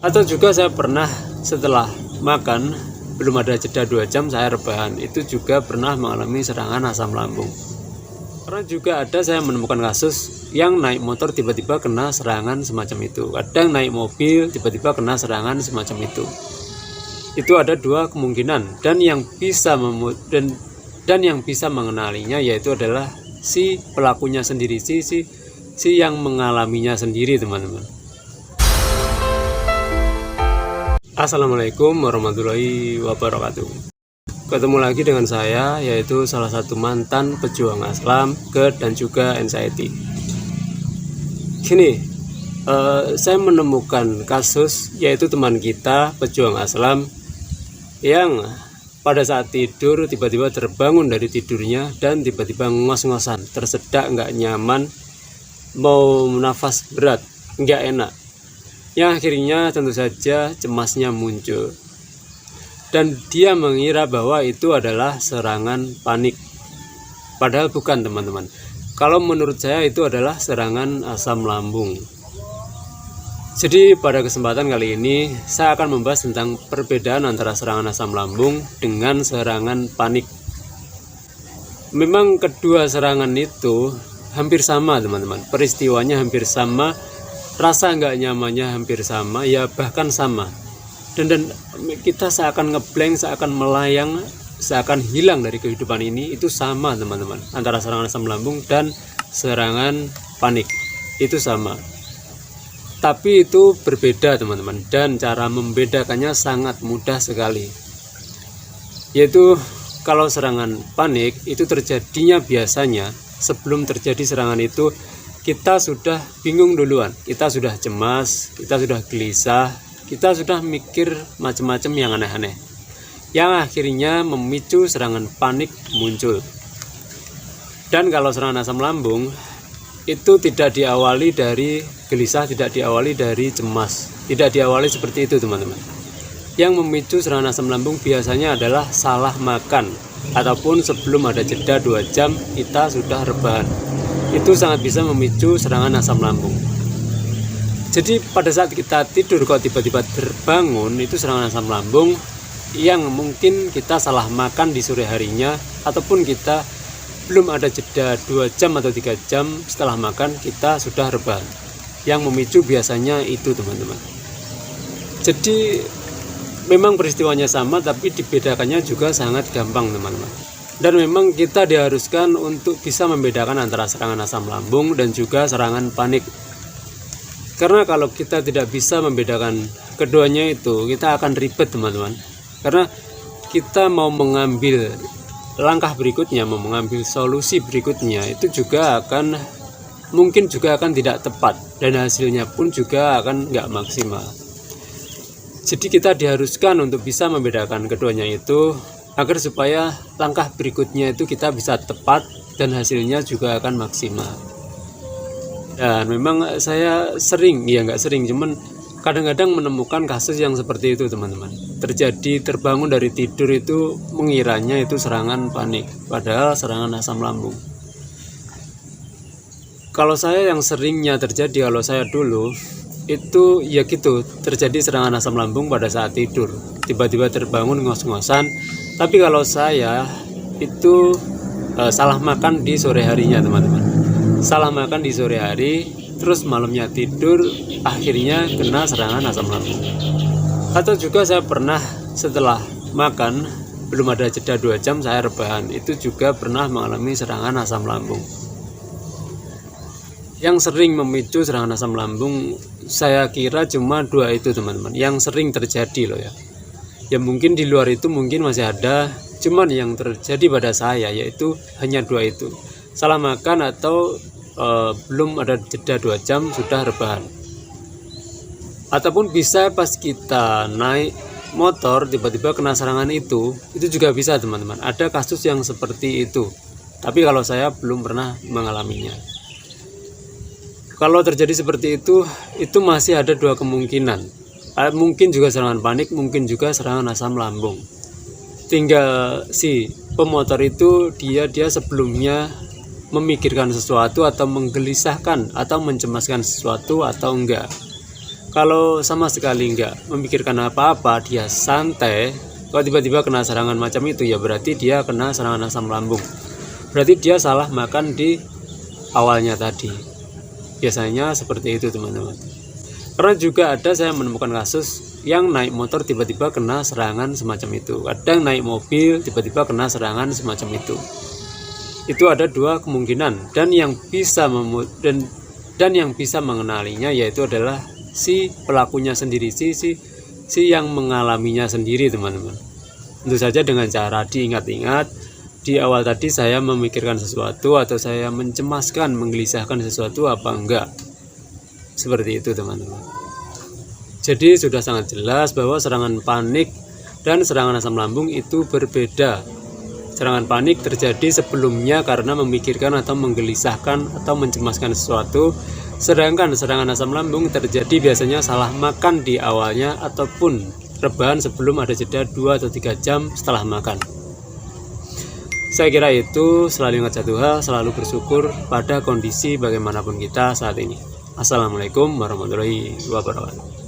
Atau juga saya pernah setelah makan belum ada jeda 2 jam saya rebahan, itu juga pernah mengalami serangan asam lambung. Karena juga ada saya menemukan kasus yang naik motor tiba-tiba kena serangan semacam itu, kadang naik mobil tiba-tiba kena serangan semacam itu. Itu ada dua kemungkinan, dan yang bisa mengenalinya yaitu adalah si pelakunya sendiri, si yang mengalaminya sendiri, teman-teman. Assalamualaikum warahmatullahi wabarakatuh. Ketemu lagi dengan saya, yaitu salah satu mantan pejuang aslam, GERD dan juga anxiety. Gini, saya menemukan kasus yaitu teman kita pejuang aslam yang pada saat tidur tiba-tiba terbangun dari tidurnya dan tiba-tiba ngos-ngosan, tersedak, nggak nyaman, mau nafas berat, nggak enak. Yang akhirnya tentu saja cemasnya muncul, dan dia mengira bahwa itu adalah serangan panik, padahal bukan, teman-teman. Kalau menurut saya itu adalah serangan asam lambung. Jadi pada kesempatan kali ini saya akan membahas tentang perbedaan antara serangan asam lambung dengan serangan panik. Memang kedua serangan itu hampir sama, teman-teman. Peristiwanya hampir sama, rasa nggak nyamannya hampir sama, ya bahkan sama. Dan kita seakan ngeblank, seakan melayang, seakan hilang dari kehidupan ini. Itu sama, teman-teman. Antara serangan asam lambung dan serangan panik itu sama. Tapi itu berbeda, teman-teman. Dan cara membedakannya sangat mudah sekali. Yaitu kalau serangan panik itu terjadinya biasanya sebelum terjadi serangan itu kita sudah bingung duluan, kita sudah cemas, kita sudah gelisah, kita sudah mikir macam-macam yang aneh-aneh, yang akhirnya memicu serangan panik muncul. Dan kalau serangan asam lambung itu tidak diawali dari gelisah, tidak diawali dari cemas, tidak diawali seperti itu, teman-teman. Yang memicu serangan asam lambung biasanya adalah salah makan, ataupun sebelum ada jeda 2 jam kita sudah rebahan. Itu sangat bisa memicu serangan asam lambung. Jadi pada saat kita tidur kok tiba-tiba terbangun, itu serangan asam lambung yang mungkin kita salah makan di sore harinya, ataupun kita belum ada jeda 2 jam atau 3 jam setelah makan kita sudah rebahan. Yang memicu biasanya itu, teman-teman. Jadi memang peristiwanya sama, tapi dibedakannya juga sangat gampang, teman-teman. Dan memang kita diharuskan untuk bisa membedakan antara serangan asam lambung dan juga serangan panik. Karena kalau kita tidak bisa membedakan keduanya itu, kita akan ribet, teman-teman. Karena kita mau mengambil langkah berikutnya, mau mengambil solusi berikutnya, itu juga akan mungkin juga akan tidak tepat, dan hasilnya pun juga akan nggak maksimal. Jadi kita diharuskan untuk bisa membedakan keduanya itu, agar supaya langkah berikutnya itu kita bisa tepat dan hasilnya juga akan maksimal. Dan memang saya sering, ya nggak sering, cuman kadang-kadang menemukan kasus yang seperti itu, teman-teman. Terjadi terbangun dari tidur itu mengiranya itu serangan panik, padahal serangan asam lambung. Kalau saya yang seringnya terjadi, kalau saya dulu itu ya gitu, terjadi serangan asam lambung pada saat tidur, tiba-tiba terbangun ngos-ngosan. Tapi kalau saya itu salah makan di sore harinya, teman-teman. Salah makan di sore hari, terus malamnya tidur, akhirnya kena serangan asam lambung. Atau juga saya pernah setelah makan belum ada jeda 2 jam saya rebahan, itu juga pernah mengalami serangan asam lambung. Yang sering memicu serangan asam lambung saya kira cuma 2 itu, teman-teman, yang sering terjadi loh ya. Ya mungkin di luar itu mungkin masih ada, cuman yang terjadi pada saya yaitu hanya 2 itu. Salah makan atau belum ada jeda 2 jam sudah rebahan. Ataupun bisa pas kita naik motor tiba-tiba kena serangan itu juga bisa, teman-teman. Ada kasus yang seperti itu, tapi kalau saya belum pernah mengalaminya. Kalau terjadi seperti itu masih ada 2 kemungkinan. Mungkin juga serangan panik, mungkin juga serangan asam lambung. Tinggal si pemotor itu dia sebelumnya memikirkan sesuatu atau menggelisahkan atau mencemaskan sesuatu atau enggak. Kalau sama sekali nggak memikirkan apa-apa, dia santai, kalau tiba-tiba kena serangan macam itu, ya berarti dia kena serangan asam lambung. Berarti dia salah makan di awalnya tadi. Biasanya seperti itu teman-teman. Karena juga ada saya menemukan kasus yang naik motor tiba-tiba kena serangan semacam itu. Kadang naik mobil tiba-tiba kena serangan semacam itu. Itu ada dua kemungkinan, dan yang bisa dan yang bisa mengenalinya yaitu adalah si pelakunya sendiri, si yang mengalaminya sendiri teman-teman. Tentu saja dengan cara diingat-ingat, di awal tadi saya memikirkan sesuatu atau saya mencemaskan, menggelisahkan sesuatu apa enggak. Seperti itu teman-teman. Jadi sudah sangat jelas bahwa serangan panik dan serangan asam lambung itu berbeda. Serangan panik terjadi sebelumnya karena memikirkan atau menggelisahkan atau mencemaskan sesuatu. Sedangkan serangan asam lambung terjadi biasanya salah makan di awalnya ataupun rebahan sebelum ada jeda 2 atau 3 jam setelah makan. Saya kira itu. Selalu ingat satu hal, selalu bersyukur pada kondisi bagaimanapun kita saat ini. Assalamualaikum warahmatullahi wabarakatuh.